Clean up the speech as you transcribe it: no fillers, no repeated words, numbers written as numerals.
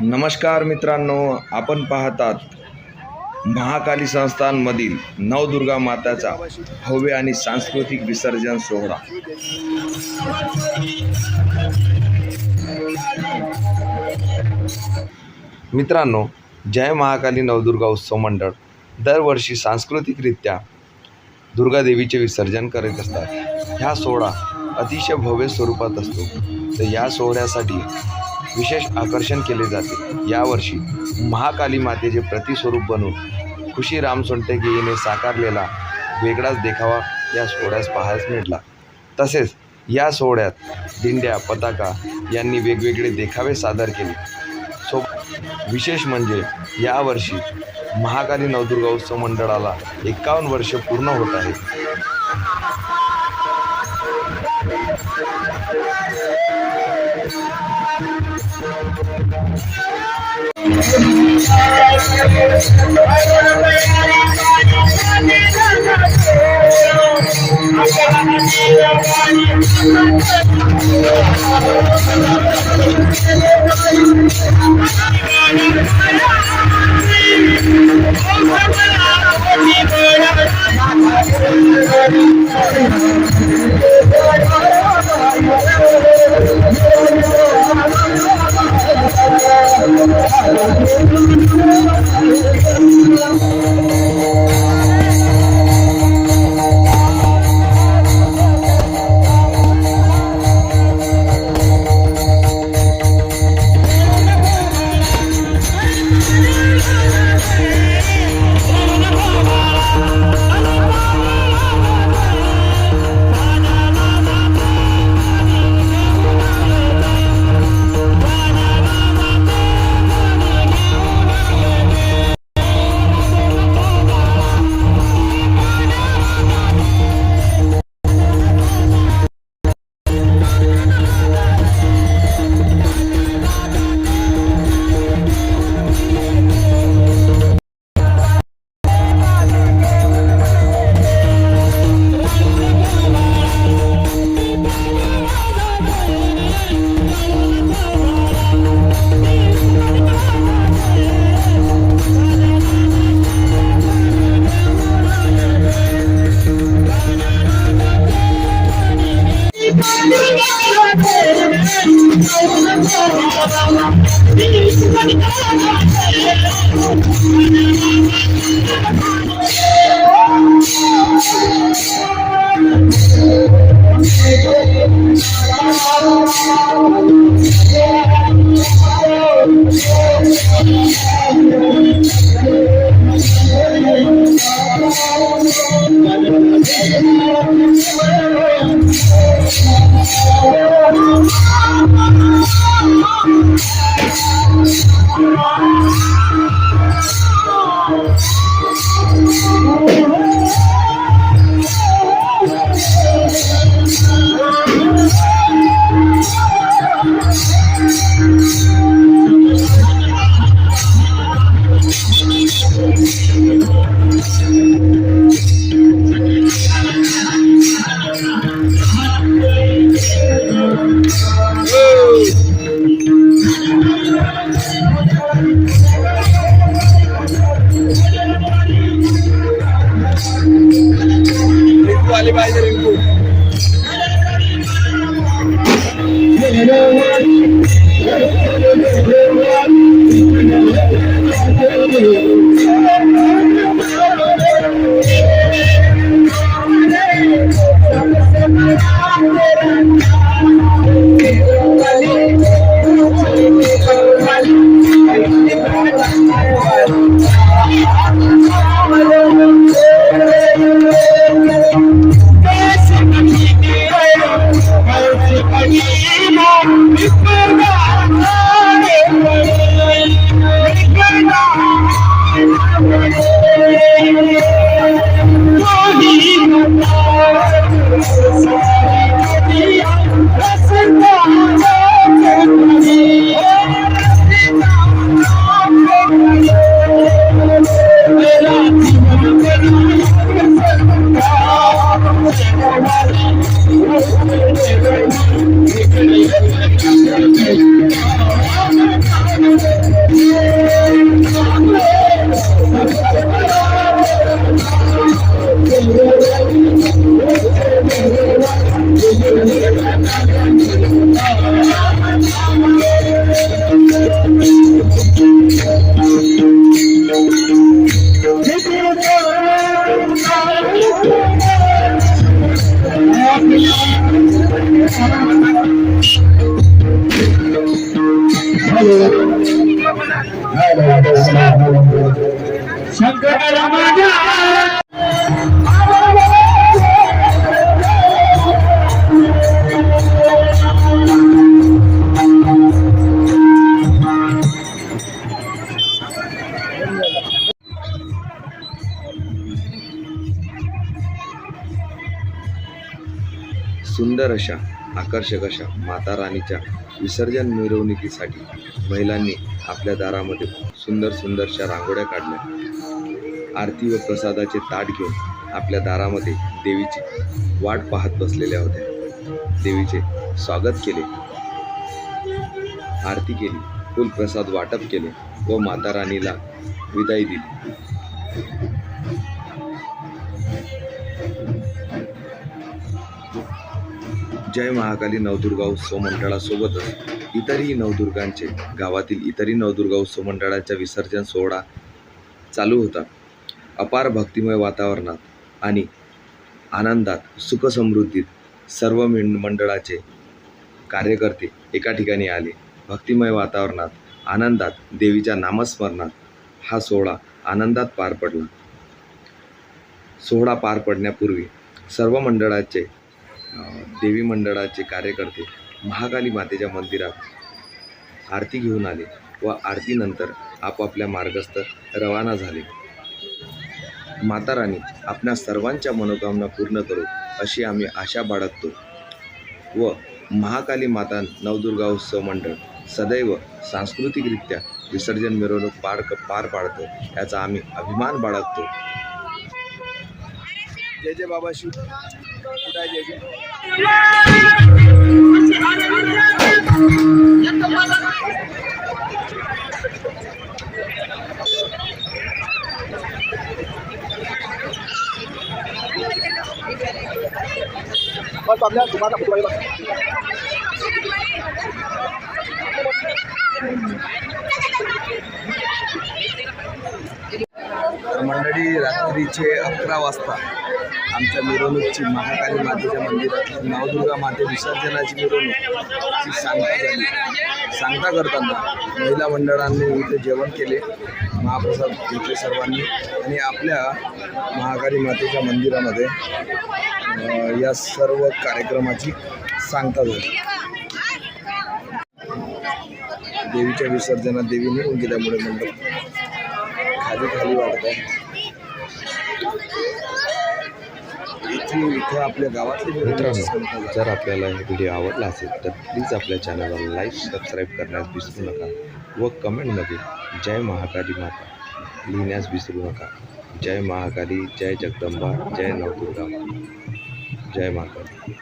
नमस्कार मित्रांनो, आपण पाहतात महाकाली संस्थानमधील नवदुर्गा माताचा भव्य आणि सांस्कृतिक विसर्जन सोहळा। मित्रांनो, जय महाकाली नवदुर्गा उत्सव मंडळ दरवर्षी सांस्कृतिकरित्या दुर्गादेवीचे विसर्जन करीत असतात। हा सोहळा अतिशय भव्य स्वरूपात असतो, तर या सोहळ्यासाठी विशेष आकर्षण केले जाते। यावर्षी महाकाली मातेचे प्रतिस्वरूप बनून खुशी रामसोंटेके हिने साकारलेला वेगळाच देखावा या सोहळ्यास पाहायला मिळाला। तसेच या सोहळ्यात दिंड्या, पताका यांनी वेगवेगळे देखावे सादर केले। विशेष म्हणजे यावर्षी महाकाली नवदुर्गा उत्सव मंडळाला 51 वर्ष पूर्ण होत आहेत। सुंदर अशा आकर्षक अशा माता राणीच्या विसर्जन मिरवणुकीसाठी महिलांनी आपल्या दारामध्ये सुंदरशा रांगोळ्या काढल्या. आरती व प्रसादाचे ताट घेऊन आपल्या दारामध्ये देवीची वाट पाहत बसलेल्या होत्या. देवीचे स्वागत केले, आरती केली, फुल प्रसाद वाटप केले व माता राणीला विदाई दिली. जय महाकाली नवदुर्गा उत्सव मंडळासोबतच गावातील इतरही नवदुर्गा उत्सव मंडळाचा विसर्जन सोहळा चालू होता. अपार भक्तिमय वातावरणात आणि आनंदात, सुखसमृद्धीत सर्व मंडळाचे कार्यकर्ते एका ठिकाणी आले. भक्तिमय वातावरणात, आनंदात, देवीच्या नामस्मरणात हा सोहळा आनंदात पार पडला. सोहळा पार पडण्यापूर्वी सर्व मंडळाचे देवी मंडळाचे कार्यकर्ते महाकाली मातेच्या मंदिरात आरती घेऊन आले व आरतीनंतर आपापल्या मार्गस्थ रवाना झाले. माता राणी आपल्या सर्वांच्या मनोकामना पूर्ण करो अशी आम्ही आशा बाळगतो व महाकाली माता नवदुर्गा उत्सव मंडळ सदैव सांस्कृतिकरित्या विसर्जन मिरवणूक पार पाडतो याचा आम्ही अभिमान बाळगतो. जय जय बाबा शिव. जय जय. मंडळी, रात्रीचे 11 वाजता आमच्या मिरवणुकीची महाकाली मातेच्या मंदिरात नवदुर्गा माते विसर्जनाची मिरवणूकची सांगता झाली. सांगता करताना महिला मंडळांनी इथे जेवण केले, महाप्रसाद घेतले सर्वांनी आणि आपल्या महाकाली मातेच्या मंदिरामध्ये या सर्व कार्यक्रमाची सांगता झाली. देवीच्या विसर्जनात देवी निघून गेल्यामुळे मंडळ खाली वाढत आहे. इथे आपल्या गावातले मित्रांनो, जर आपल्याला हे व्हिडिओ आवडला असेल तर प्लीज आपल्या चॅनलला लाईक सबस्क्राईब करण्यास विसरू नका व कमेंटमध्ये जय महाकाली माता लिहिण्यास विसरू नका. जय महाकाली, जय जगदंबा, जय नवदुर्गा, जय महाकाली.